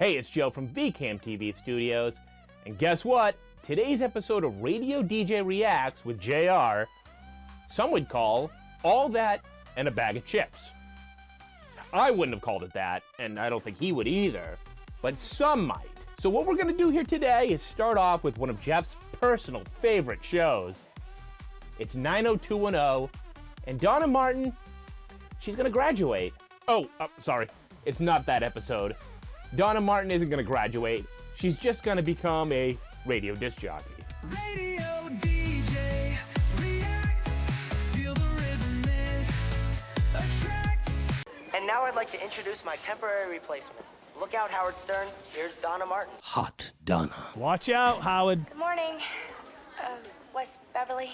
Hey, it's Joe from VCAM TV Studios, and guess what? Today's episode of Radio DJ Reacts with JR, some would call all that and a bag of chips. I wouldn't have called it that, and I don't think he would either, but some might. So what we're gonna do here today is start off with one of Jeff's personal favorite shows. It's 90210, and Donna Martin, she's gonna graduate. Sorry, it's not that episode. Donna Martin isn't gonna graduate. She's just gonna become a radio disc jockey. Radio DJ reacts, feel the rhythm it attracts. And now I'd like to introduce my temporary replacement. Look out, Howard Stern. Here's Donna Martin. Hot Donna. Watch out, Howard. Good morning, West Beverly.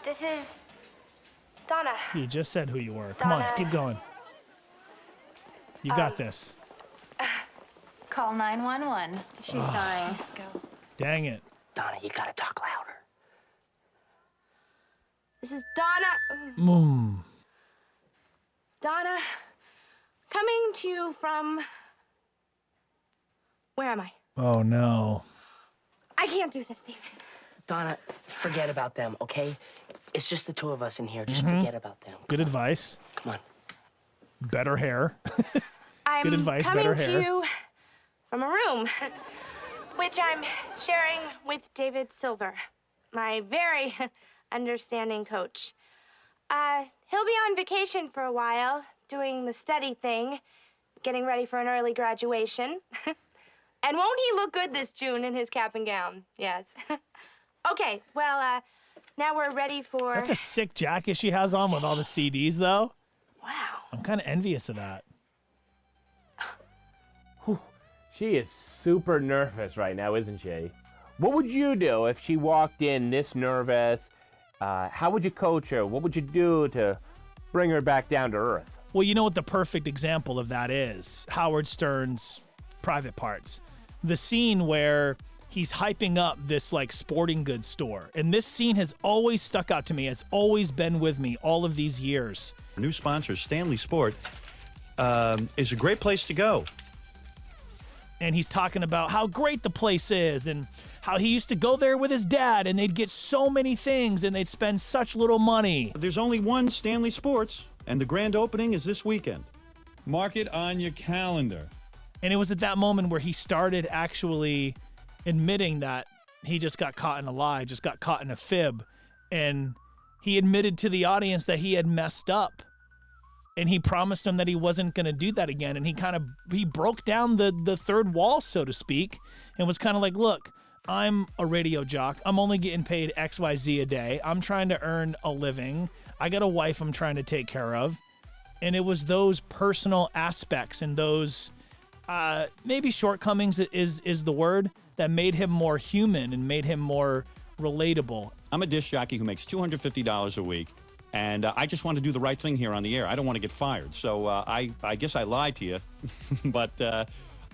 This is Donna. You just said who you were. Come on, keep going. You got this. Call 911. She's dying. Let's go. Dang it. Donna, you gotta talk louder. This is Donna. Donna, coming to you from... Where am I? Oh, no. I can't do this, David. Donna, forget about them, okay? It's just the two of us in here. Just forget about them. Good advice. Come on. Better hair. I'm Good advice, coming better to hair. you from a room, which I'm sharing with David Silver, my very understanding coach. He'll be on vacation for a while, doing the study thing, getting ready for an early graduation. And won't he look good this June in his cap and gown? Yes. Okay, well, now we're ready for... That's a sick jacket she has on with all the CDs, though. Wow. I'm kind of envious of that. She is super nervous right now, isn't she? What would you do if she walked in this nervous? How would you coach her? What would you do to bring her back down to earth? Well, you know what the perfect example of that is? Howard Stern's Private Parts. The scene where he's hyping up this like sporting goods store. And this scene has always stuck out to me. It's always been with me all of these years. Our new sponsor, Stanley Sport, is a great place to go. And he's talking about how great the place is and how he used to go there with his dad and they'd get so many things and they'd spend such little money. There's only one Stanley Sports, and the grand opening is this weekend. Mark it on your calendar. And it was at that moment where he started actually admitting that he just got caught in a lie, just got caught in a fib. And he admitted to the audience that he had messed up. And he promised them that he wasn't going to do that again. And he broke down the third wall, so to speak, and was kind of like, look, I'm a radio jock. I'm only getting paid XYZ a day. I'm trying to earn a living. I got a wife I'm trying to take care of. And it was those personal aspects and those maybe shortcomings is the word that made him more human and made him more relatable. I'm a disc jockey who makes $250 a week. And I just want to do the right thing here on the air. I don't want to get fired. So I guess I lied to you. But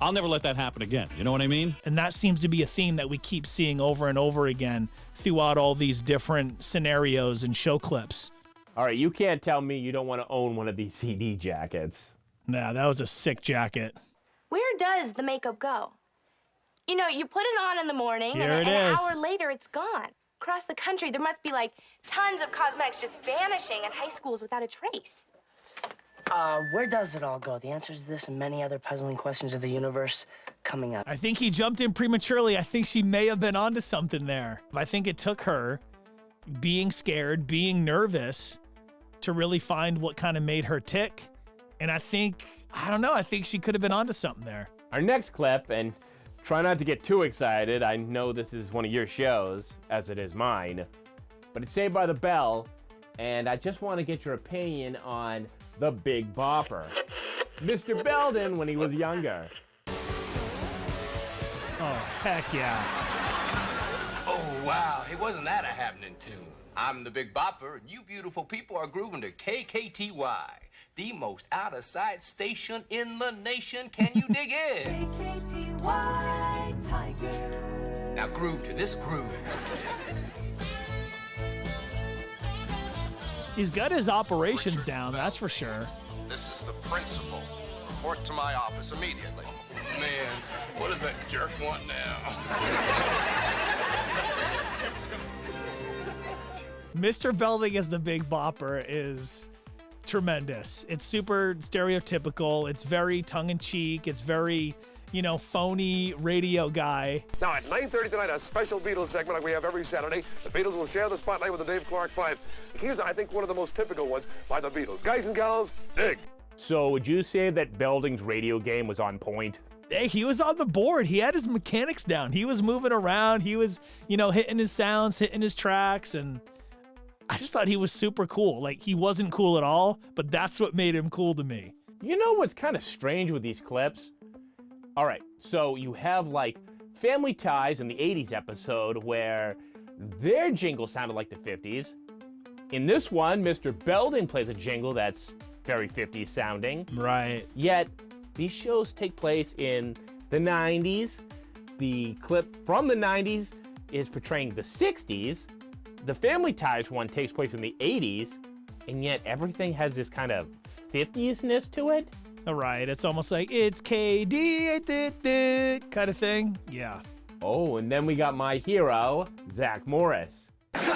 I'll never let that happen again. You know what I mean? And that seems to be a theme that we keep seeing over and over again throughout all these different scenarios and show clips. All right, you can't tell me you don't want to own one of these CD jackets. Nah, that was a sick jacket. Where does the makeup go? You know, you put it on in the morning, Here and it an is. hour later, it's gone. Across the country, there must be like tons of cosmetics just vanishing in high schools without a trace. Where does it all go? The answers to this and many other puzzling questions of the universe coming up. I think he jumped in prematurely. I think she may have been onto something there. I think it took her being scared, being nervous to really find what kind of made her tick. And I think she could have been onto something there. Our next clip, and try not to get too excited. I know this is one of your shows, as it is mine. But it's Saved by the Bell, and I just want to get your opinion on the Big Bopper. Mr. Belding when he was younger. Oh, heck yeah. Oh, wow. Hey, wasn't that a happening tune? I'm the Big Bopper, and you beautiful people are grooving to KKTY, the most out-of-sight station in the nation. Can you dig it? KKTY Tiger. Now groove to this groove. He's got his operations down, that's for sure. This is the principal. Report to my office immediately. that jerk want now? Mr. Belding as the Big Bopper is tremendous. It's super stereotypical. It's very tongue-in-cheek. It's very, phony radio guy. Now at 9:30 tonight, a special Beatles segment like we have every Saturday. The Beatles will share the spotlight with the Dave Clark 5. Here's, I think, one of the most typical ones by the Beatles. Guys and gals, dig. So would you say that Belding's radio game was on point? Hey, he was on the board. He had his mechanics down. He was moving around. He was, hitting his sounds, hitting his tracks, and I just thought he was super cool. Like, he wasn't cool at all, but that's what made him cool to me. You know what's kind of strange with these clips? All right, so you have like Family Ties in the 80s episode where their jingle sounded like the 50s. In this one, Mr. Belding plays a jingle that's very 50s sounding. Right. Yet, these shows take place in the 90s. The clip from the 90s is portraying the 60s. The Family Ties one takes place in the 80s, and yet everything has this kind of 50s-ness to it. All right, it's almost like it's KD kind of thing. Yeah. Oh, and then we got my hero, Zach Morris. Good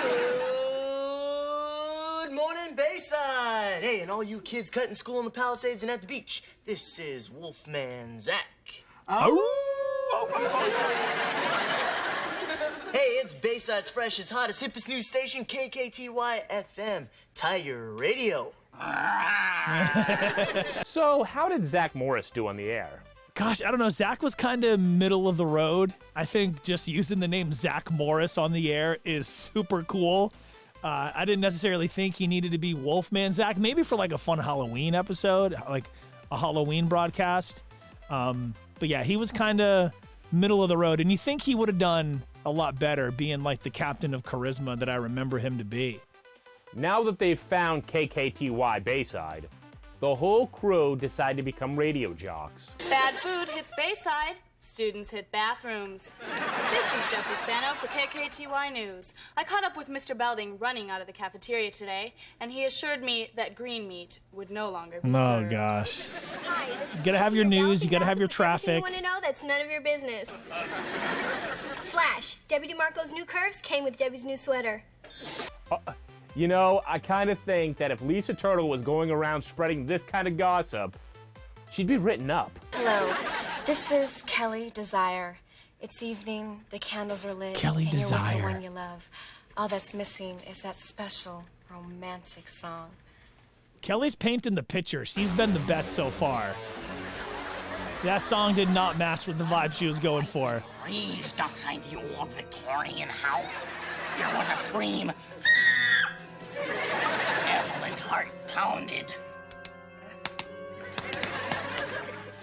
morning, Bayside. Hey, and all you kids cutting school in the Palisades and at the beach. This is Wolfman Zach. Hey, it's Bayside's freshest, hottest, hippest news station, KKTY FM, Tiger Radio. So, how did Zach Morris do on the air? Gosh, I don't know. Zach was kind of middle of the road. I think just using the name Zach Morris on the air is super cool. I didn't necessarily think he needed to be Wolfman Zach. Maybe for like a fun Halloween episode, like a Halloween broadcast. But yeah, he was kind of middle of the road. And you think he would have done a lot better being like the captain of charisma that I remember him to be. Now that they've found KKTY Bayside, the whole crew decided to become radio jocks. Bad food hits Bayside. Students hit bathrooms. This is Jessie Spano for KKTY News. I caught up with Mr. Belding running out of the cafeteria today, and he assured me that green meat would no longer be served. Oh, gosh. Hi, this is You gotta have your news, you gotta have your traffic. You want to know? That's none of your business. Flash, Debbie DeMarco's new curves came with Debbie's new sweater. You know, I kind of think that if Lisa Turtle was going around spreading this kind of gossip, she'd be written up. Hello, this is Kelly Desire. It's evening, the candles are lit, Kelly and you're with the Desire. one you love. All that's missing is that special, romantic song. Kelly's painting the picture. She's been the best so far. That song did not match with the vibe she was going for. Breathed outside the old Victorian house. There was a scream. Evelyn's heart pounded.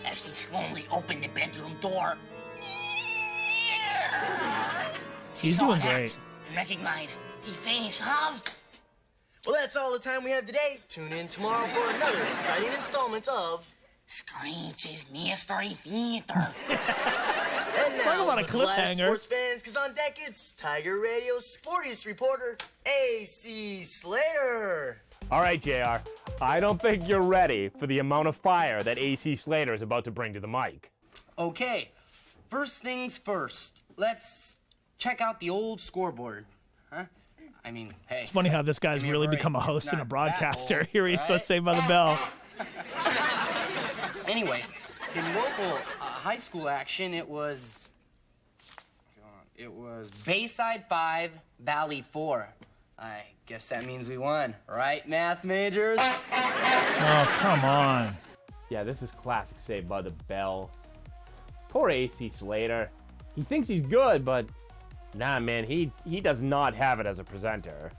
As she slowly opened the bedroom door. She's doing great. And recognized the face of... Well, that's all the time we have today. Tune in tomorrow for another exciting installment of Screech's Mystery Theater. And now, Talk about a with live cliffhanger. sports fans, because on deck it's Tiger Radio's sportiest reporter, AC Slater. All right, JR, I don't think you're ready for the amount of fire that AC Slater is about to bring to the mic. Okay, first things first. Let's check out the old scoreboard. Huh? I mean, hey. It's funny how this guy's give me a really break. become a It's host and a not broadcaster. that old, Here he is, right? let's Saved by the Bell. Anyway, in local high school action, it was Bayside 5, Valley 4. I guess that means we won, right, math majors? Oh, come on. Yeah, this is classic Saved by the Bell. Poor AC Slater. He thinks he's good, but nah, man, he does not have it as a presenter.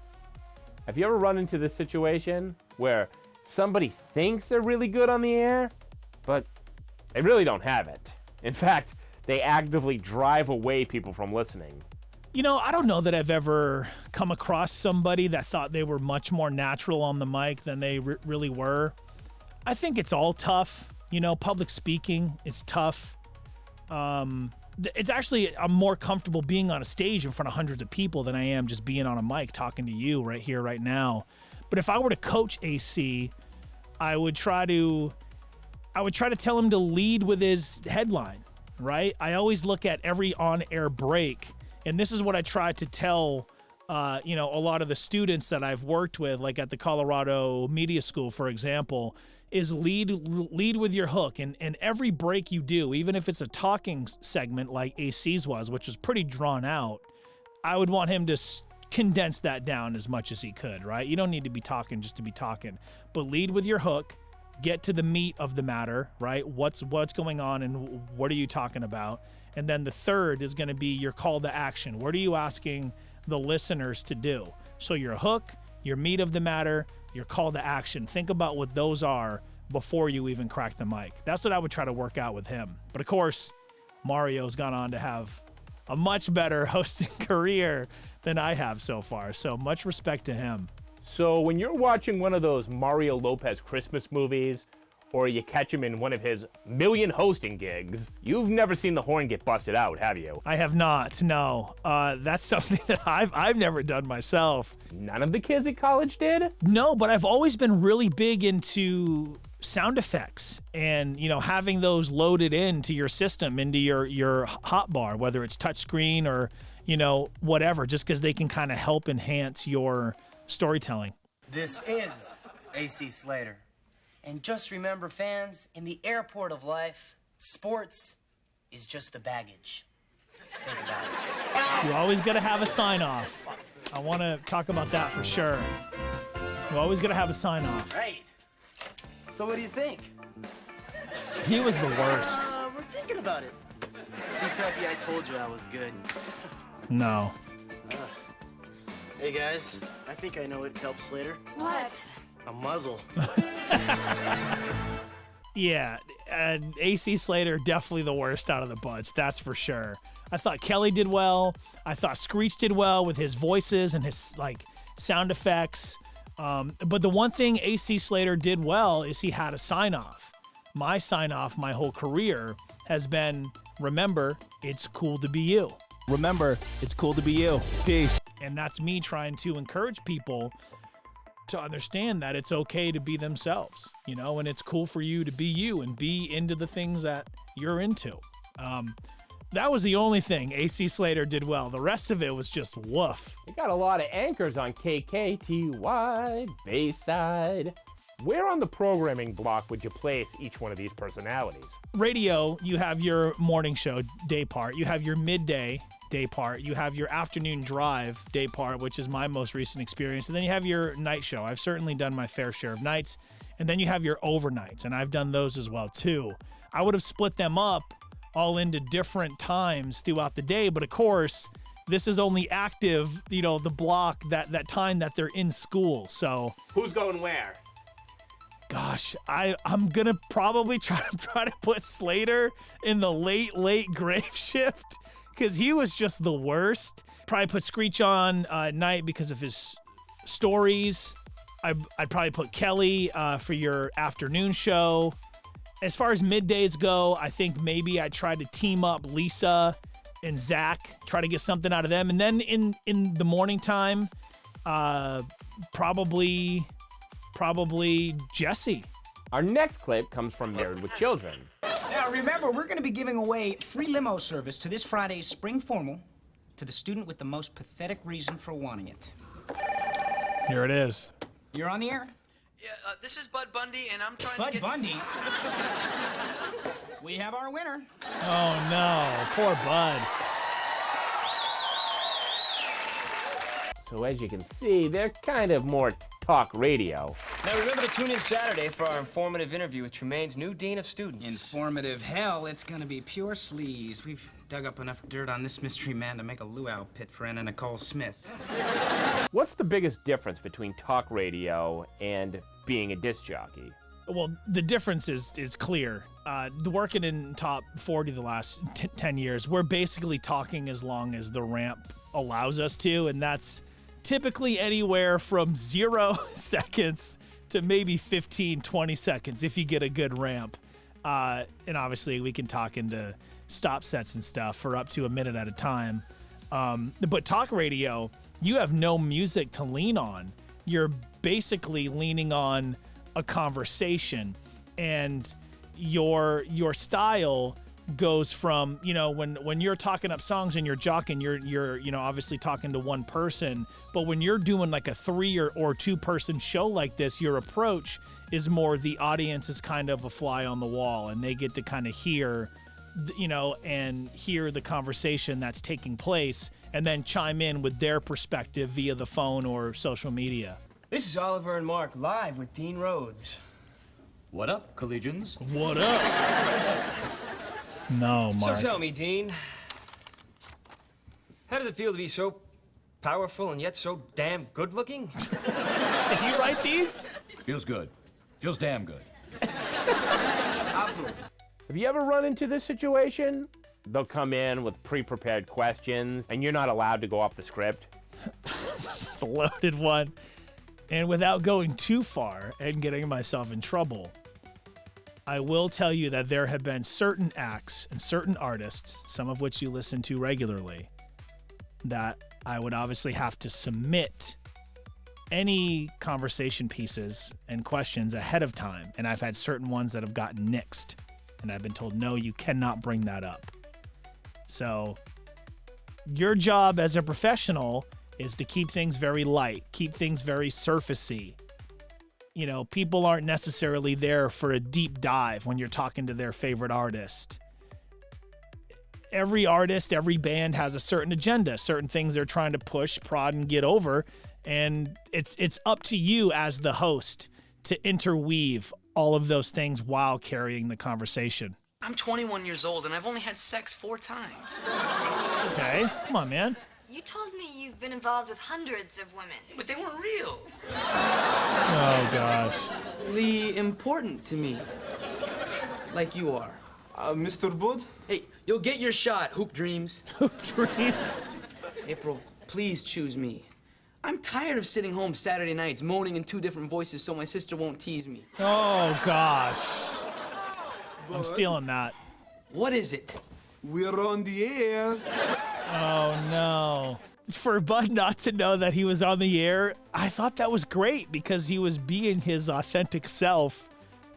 Have you ever run into this situation where somebody thinks they're really good on the air, but they really don't have it? In fact, they actively drive away people from listening. You know, I don't know that I've ever come across somebody that thought they were much more natural on the mic than they really were. I think it's all tough. You know, public speaking is tough. It's actually, I'm more comfortable being on a stage in front of hundreds of people than I am just being on a mic talking to you right here, right now. But if I were to coach AC, I would try to tell him to lead with his headline. right? I always look at every on-air break, and this is what I try to tell a lot of the students that I've worked with, like at the Colorado Media School, for example, is lead with your hook. And every break you do, even if it's a talking segment like AC's was, which was pretty drawn out, I would want him to condense that down as much as he could, right? You don't need to be talking just to be talking, but lead with your hook, get to the meat of the matter, right? What's going on and what are you talking about? And then the third is going to be your call to action. What are you asking the listeners to do? So your hook, your meat of the matter, your call to action. Think about what those are before you even crack the mic. That's what I would try to work out with him. But of course, Mario's gone on to have a much better hosting career than I have so far. So much respect to him. So when you're watching one of those Mario Lopez Christmas movies, or you catch him in one of his million hosting gigs, you've never seen the horn get busted out, have you? I have not, no. That's something that I've never done myself. None of the kids at college did? No, but I've always been really big into sound effects and, having those loaded into your system, into your hotbar, whether it's touchscreen or, whatever, just because they can kind of help enhance your storytelling. This is AC Slater. And just remember, fans, in the airport of life, sports is just the baggage. Think about it. You always got to have a sign-off. I want to talk about that for sure. You always got to have a sign-off. Right. So what do you think? He was the worst. We're thinking about it. See, Preppy, I told you I was good. No. Hey, guys. I think I know what helps Slater. What? A muzzle. Yeah, and AC Slater definitely the worst out of the bunch, that's for sure. I thought Kelly did well. I thought Screech did well with his voices and his sound effects. But the one thing AC Slater did well is he had a sign-off. My sign-off my whole career has been, remember, it's cool to be you. Remember, it's cool to be you. Peace. And that's me trying to encourage people to understand that it's okay to be themselves, and it's cool for you to be you and be into the things that you're into. That was the only thing AC Slater did well. The rest of it was just woof. We got a lot of anchors on KKTY, Bayside. Where on the programming block would you place each one of these personalities? Radio, you have your morning show day part. You have your midday day part. You have your afternoon drive day part, which is my most recent experience. And then you have your night show. I've certainly done my fair share of nights. And then you have your overnights, and I've done those as well too. I would have split them up all into different times throughout the day. But of course, this is only active, the block, that time that they're in school. So who's going where? Gosh, I'm going to probably try to put Slater in the late grave shift because he was just the worst. Probably put Screech on at night because of his stories. I'd probably put Kelly for your afternoon show. As far as middays go, I think maybe I tried to team up Lisa and Zach, try to get something out of them. And then in the morning time, probably Jesse. Our next clip comes from Married with Children. Now remember, we're going to be giving away free limo service to this Friday's spring formal to the student with the most pathetic reason for wanting it. Here it is. You're on the air. Yeah, this is Bud Bundy, and I'm trying Bud to get... Bundy? We have our winner. Oh, no. Poor Bud. So as you can see, they're kind of more talk radio. Now remember to tune in Saturday for our informative interview with Tremaine's new Dean of Students. Informative hell, it's gonna be pure sleaze. We've dug up enough dirt on this mystery man to make a luau pit for Anna Nicole Smith. What's the biggest difference between talk radio and being a disc jockey? Well, the difference is clear. Working in top 40 the last 10 years, we're basically talking as long as the ramp allows us to, and that's typically anywhere from 0 seconds to maybe 15, 20 seconds if you get a good ramp. And obviously we can talk into stop sets and stuff for up to a minute at a time. But talk radio, you have no music to lean on. You're basically leaning on a conversation, and your style goes from, when you're talking up songs and you're jocking, you're obviously talking to one person, but when you're doing like a 3 or 2 person show like this, your approach is more the audience is kind of a fly on the wall, and they get to kind of hear, and hear the conversation that's taking place, and then chime in with their perspective via the phone or social media. This is Oliver and Mark live with Dean Rhodes. What up, collegians? What up? No, Mark. So tell me, Dean, how does it feel to be so powerful and yet so damn good-looking? Did you write these? Feels good. Feels damn good. Have you ever run into this situation? They'll come in with pre-prepared questions, and you're not allowed to go off the script. It's a loaded one. And without going too far and getting myself in trouble, I will tell you that there have been certain acts and certain artists, some of which you listen to regularly, that I would obviously have to submit any conversation pieces and questions ahead of time. And I've had certain ones that have gotten nixed. And I've been told, no, you cannot bring that up. So your job as a professional is to keep things very light, keep things very surfacey. People aren't necessarily there for a deep dive when you're talking to their favorite artist. Every artist, every band has a certain agenda, certain things they're trying to push, prod, and get over. And it's up to you as the host to interweave all of those things while carrying the conversation. I'm 21 years old and I've only had sex 4 times. Okay, come on, man. You told me you've been involved with hundreds of women. But they weren't real. Oh, gosh. Really important to me. Like you are. Mr. Bud? Hey, you'll get your shot, Hoop Dreams. Hoop Dreams? April, please choose me. I'm tired of sitting home Saturday nights moaning in 2 different voices so my sister won't tease me. Oh, gosh. I'm stealing that. What is it? We're on the air. Oh, no. For Bud not to know that he was on the air, I thought that was great because he was being his authentic self.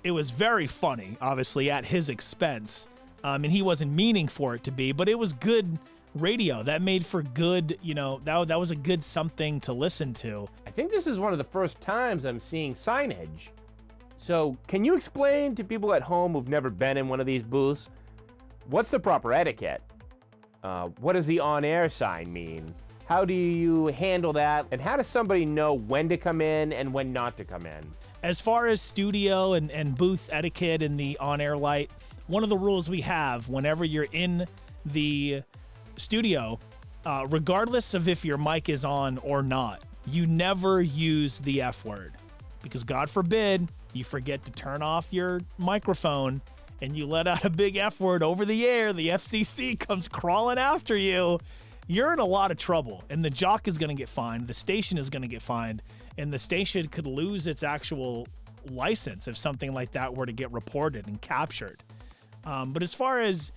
It was very funny, obviously, at his expense. And he wasn't meaning for it to be, but it was good radio. That made for good, that was a good something to listen to. I think this is one of the first times I'm seeing signage. So, can you explain to people at home who've never been in one of these booths, what's the proper etiquette? What does the on-air sign mean? How do you handle that? And how does somebody know when to come in and when not to come in? As far as studio and booth etiquette and the on-air light, one of the rules we have whenever you're in the studio, regardless of if your mic is on or not, you never use the F word. Because God forbid you forget to turn off your microphone and you let out a big F word over the air, the FCC comes crawling after you, you're in a lot of trouble. And the jock is going to get fined, the station is going to get fined, and the station could lose its actual license if something like that were to get reported and captured. But as far as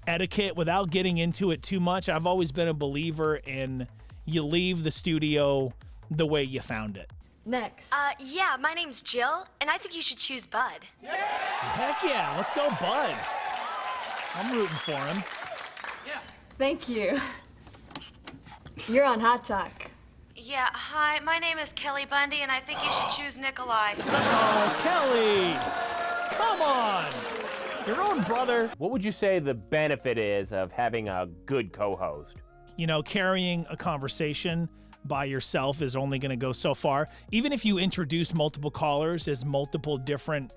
etiquette, without getting into it too much, I've always been a believer in you leave the studio the way you found it. Next. Yeah, my name's Jill, and I think you should choose Bud. Heck yeah, let's go Bud. I'm rooting for him. Thank you. You're on Hot Talk. Yeah, hi, my name is Kelly Bundy, and I think you should choose Nikolai. Oh, Kelly! Come on! Your own brother. What would you say the benefit is of having a good co-host? Carrying a conversation by yourself is only going to go so far. Even if you introduce multiple callers as multiple different,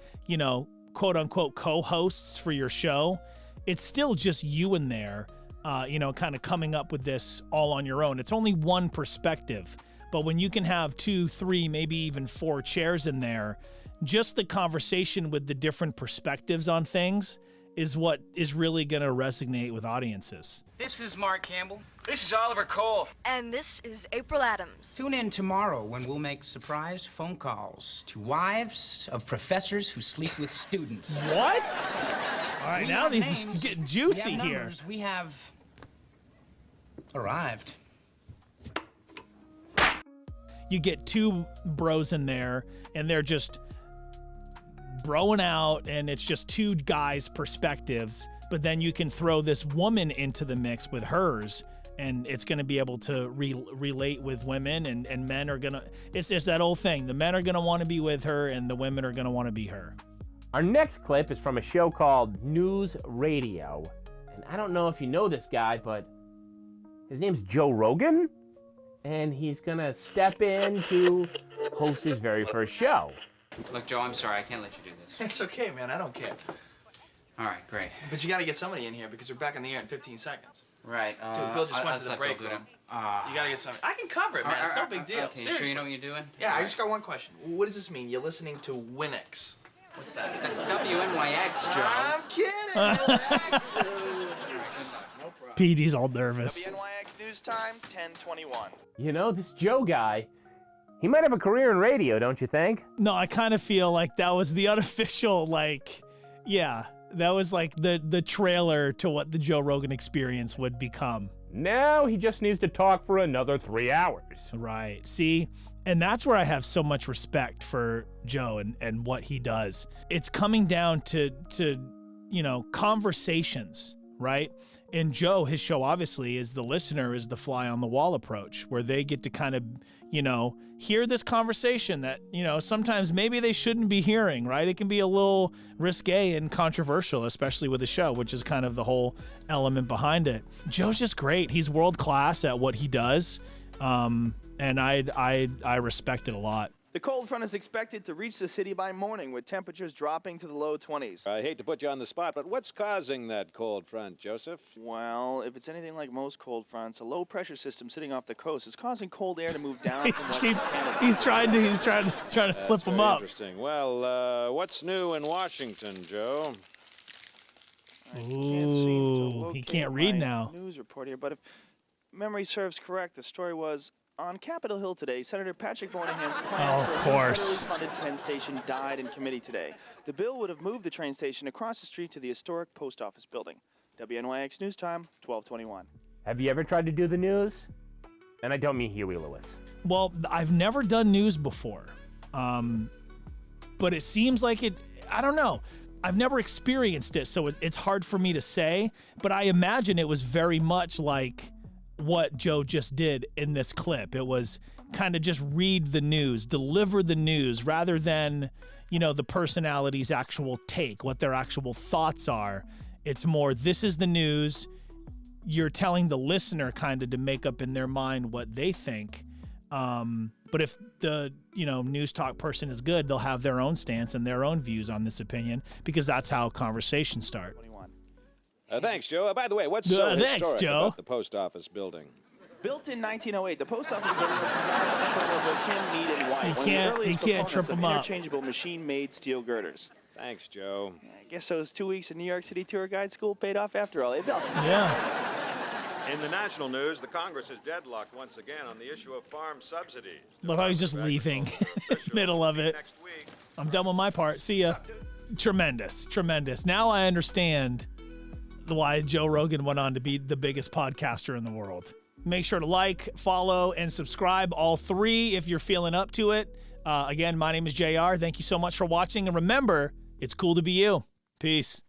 quote unquote co-hosts for your show, it's still just you in there, kind of coming up with this all on your own. It's only one perspective, but when you can have 2, 3, maybe even 4 chairs in there, just the conversation with the different perspectives on things is what is really going to resonate with audiences. This is Mark Campbell. This is Oliver Cole. And this is April Adams. Tune in tomorrow when we'll make surprise phone calls to wives of professors who sleep with students. What? All right, We now have this names, is getting juicy we have here. numbers, we have arrived. You get 2 bros in there, and they're just broing out, and it's just 2 guys' perspectives but then you can throw this woman into the mix with hers, and it's going to be able to relate with women, and men are going to, it's just that old thing. The men are going to want to be with her, and the women are going to want to be her. Our next clip is from a show called News Radio. And I don't know if you know this guy, but his name's Joe Rogan. And he's going to step in to host his very first show. Look, Joe, I'm sorry. I can't let you do this. It's okay, man. I don't care. All right, great. But you got to get somebody in here because we're back in the air in 15 seconds. Right. Dude, Bill just went to the let break Bill do room. it. You got to get somebody. I can cover it, man. It's no big deal. Okay, Seriously. sure you know what you're doing? Yeah, All I just got one question. What does this mean? You're listening to Winx. What's that? That's WNYX, Joe. I'm kidding. Relax, dude. No problem. Petey's all nervous. WNYX News Time, 10:21. You know, this Joe guy, he might have a career in radio, don't you think? No, I kind of feel like that was the unofficial, like, yeah, that was like the trailer to what the Joe Rogan Experience would become. Now he just needs to talk for another 3 hours. Right. See, and that's where I have so much respect for Joe and what he does. It's coming down to you know, conversations, right? And Joe, his show obviously is the listener is the fly on the wall approach, where they get to kind of, you know, hear this conversation that, you know, sometimes maybe they shouldn't be hearing, right? It can be a little risque and controversial, especially with a show, which is kind of the whole element behind it. Joe's just great. He's world class at what he does. And I respect it a lot. The cold front is expected to reach the city by morning, with temperatures dropping to the low 20s. I hate to put you on the spot, but what's causing that cold front, Joseph? Well, if it's anything like most cold fronts, a low-pressure system sitting off the coast is causing cold air to move down from Western Canada. He's trying to slip him up. Interesting. Well, what's new in Washington, Joe? Ooh, he can't read now. News report here, but if memory serves correct, the story was on Capitol Hill today. Senator Patrick Moynihan's plans for a federally funded Penn Station died in committee today. The bill would have moved the train station across the street to the historic post office building. WNYX News Time, 12:21. Have you ever tried to do the news? And I don't mean Huey Lewis. Well, I've never done news before, but it seems like it. I don't know. I've never experienced it, so it's hard for me to say. But I imagine it was very much like what Joe just did in this clip. It was kind of just read the news, deliver the news, rather than, you know, the personality's actual take, what their actual thoughts are. It's more, this is the news. You're telling the listener kind of to make up in their mind what they think. But if the, you know, news talk person is good, they'll have their own stance and their own views on this opinion, because that's how conversations start. Thanks, Joe. By the way, what's so historic Joe. about the post office building? Built in 1908, the post office building was designed by Echo Kim, Mead, and White. He can't trip him up. Interchangeable machine-made steel girders. Thanks, Joe. I guess those 2 weeks in New York City tour guide school paid off after all. Hey, Bill. Yeah. In the national news, the Congress is deadlocked once again on the issue of farm subsidies. Look how he's just leaving middle of it. I'm done with my part. See ya. Tremendous. Now I understand why Joe Rogan went on to be the biggest podcaster in the world. Make sure to like, follow, and subscribe, all three, if you're feeling up to it. Again, my name is JR. Thank you so much for watching. And remember, it's cool to be you. Peace.